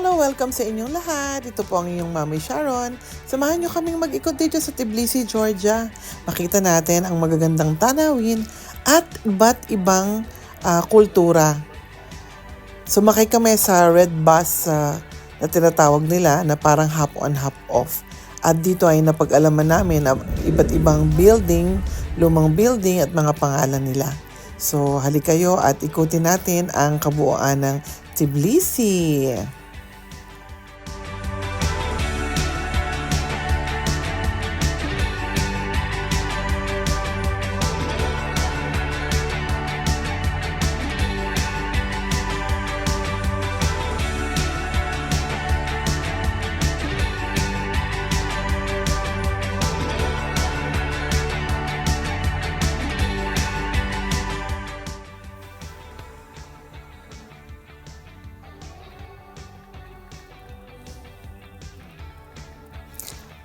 Hello, welcome sa inyong lahat. Ito po ang inyong Mami Sharon. Samahan nyo kaming mag-ikot dito sa Tbilisi, Georgia. Makita natin ang magagandang tanawin at iba't ibang kultura. Sumakay kami sa red bus na tinatawag nila na parang hop on, hop off. At dito ay napag-alaman namin ang iba't ibang building, lumang building at mga pangalan nila. So halika kayo at ikutin natin ang kabuuan ng Tbilisi.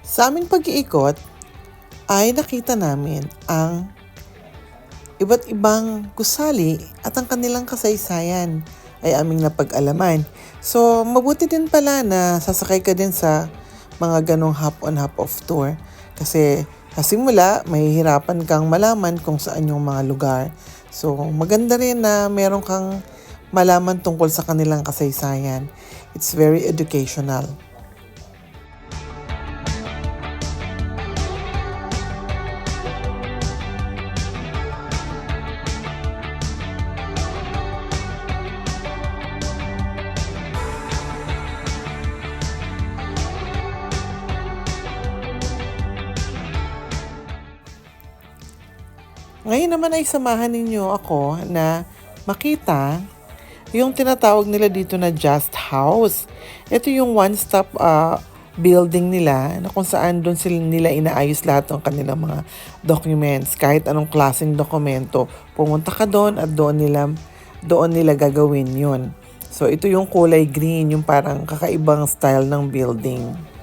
Sa aming pag-iikot ay nakita namin ang iba't ibang gusali at ang kanilang kasaysayan ay aming napag-alaman. So mabuti din pala na sasakay ka din sa mga ganong hop-on hop-off tour kasi sa simula mahihirapan kang malaman kung saan yung mga lugar. So maganda rin na meron kang malaman tungkol sa kanilang kasaysayan. It's very educational. Ngayon naman ay samahan ninyo ako na makita yung tinatawag nila dito na Just House. Ito yung one-stop building nila na kung saan doon nila inaayos lahat ng kanilang mga documents. Kahit anong klaseng dokumento, pumunta ka doon at doon nila gagawin yun. So ito yung kulay green, yung parang kakaibang style ng building.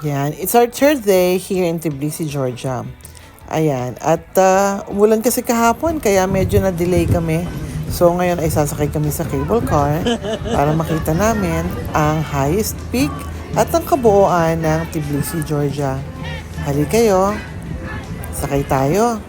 Yan, it's our third day here in Tbilisi, Georgia. Ayan, at umulan kasi kahapon kaya medyo na-delay kami. So ngayon ay sasakay kami sa cable car para makita namin ang highest peak at ang kabuuan ng Tbilisi, Georgia. Hali kayo, sakay tayo.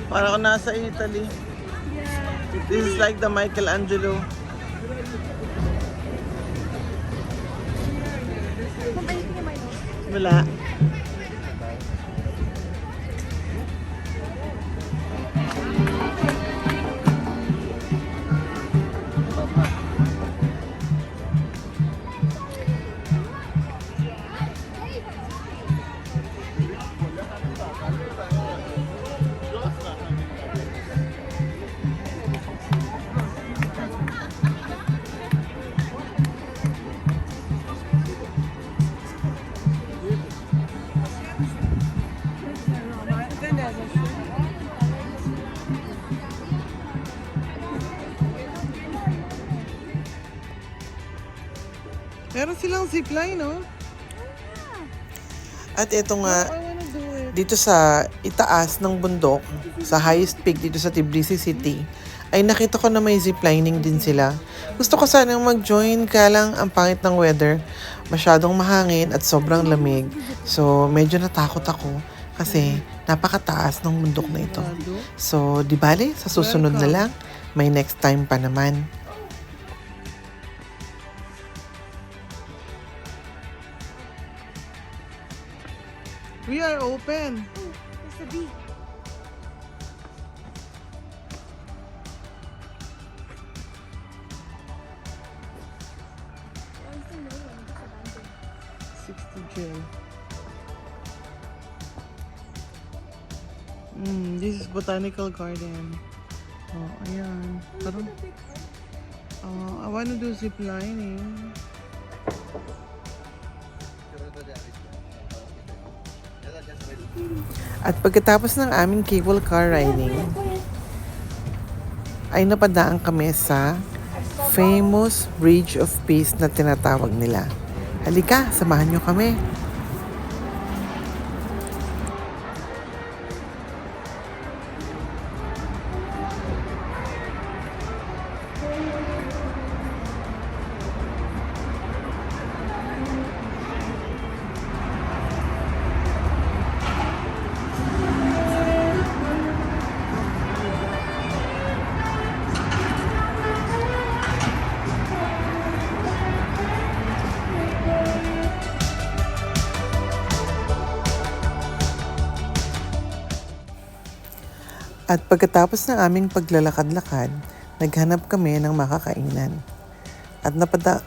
Para ako nasa Italy. This is like the Michelangelo. Wala. Meron silang zipline, no? At ito nga, dito sa itaas ng bundok, sa highest peak dito sa Tbilisi City, ay nakita ko na may ziplining din sila. Gusto ko sanang mag-join, kaya lang ang pangit ng weather. Masyadong mahangin at sobrang lamig. So, medyo natakot ako kasi napakataas ng bundok na ito. So, di bale, sa susunod na lang, may next time pa naman. We are open. Oh, there's a bee. Oh, it's in the way, it's abandoned. 60 gel. This is Botanical Garden. Oh, ayan. Parang, I wanna do zip lining. At pagkatapos ng aming cable car riding, ay napadaan kami sa famous Bridge of Peace na tinatawag nila. Halika, samahan nyo kami. At pagkatapos ng aming paglalakad-lakad, naghanap kami ng makakainan. At napadpad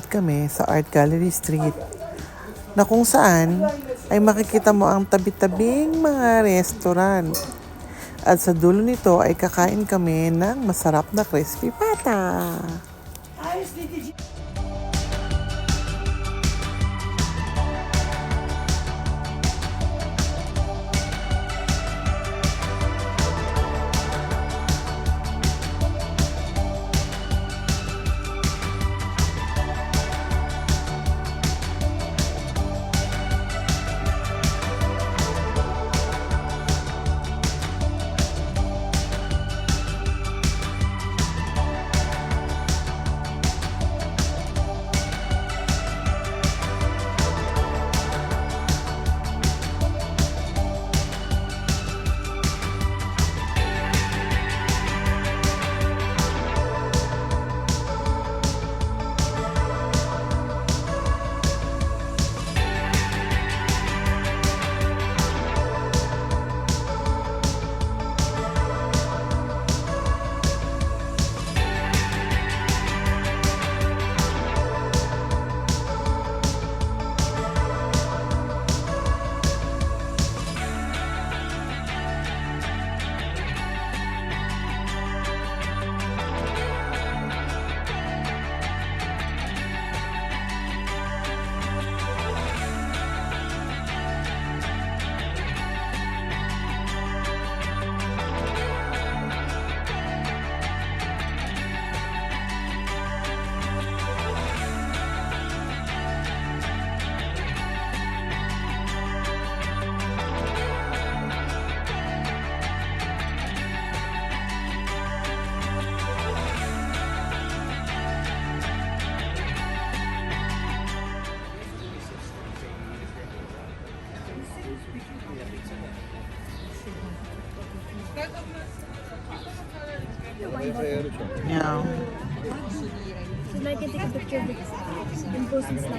kami sa Art Gallery Street, na kung saan ay makikita mo ang tabi-tabing mga restaurant. At sa dulo nito ay kakain kami ng masarap na crispy pata. Yeah. So I can take a picture of this and post this now.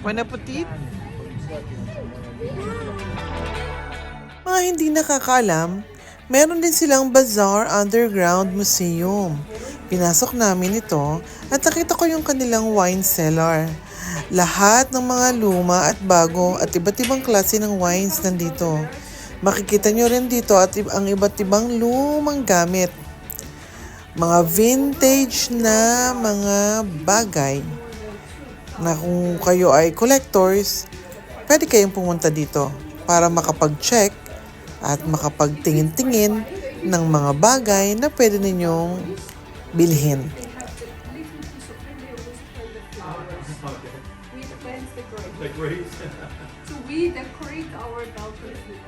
Buon appetit! Mga hindi nakakaalam, meron din silang Bazaar Underground Museum. Pinasok namin ito at nakita ko yung kanilang wine cellar. Lahat ng mga luma at bago at iba't ibang klase ng wines nandito. Makikita nyo rin dito at ang iba't ibang lumang gamit. Mga vintage na mga bagay na kung kayo ay collectors, pwede kayong pumunta dito para makapag-check at makapagtingin-tingin ng mga bagay na pwede ninyong bilhin. So we decorate our balcony.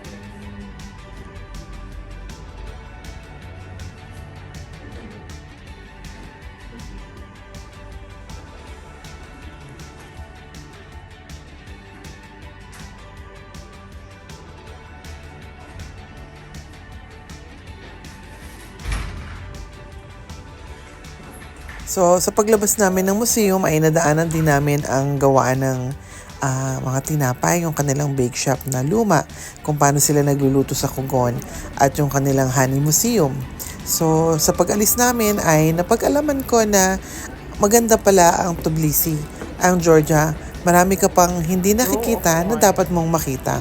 So, sa paglabas namin ng museum ay nadaanan din namin ang gawaan ng mga tinapay, yung kanilang bake shop na luma, kung paano sila nagluluto sa kugon, at yung kanilang honey museum. So, sa pag-alis namin ay napag-alaman ko na maganda pala ang Tbilisi, ang Georgia. Marami ka pang hindi nakikita na dapat mong makita.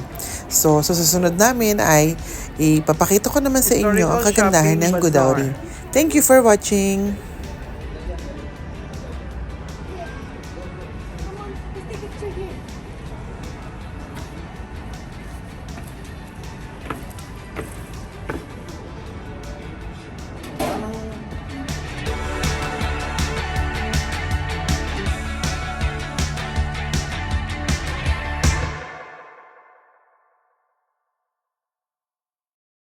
So, sa susunod namin ay ipapakita ko naman sa inyo ang kagandahan ng Godauri. Thank you for watching! Come on, let's take a picture here.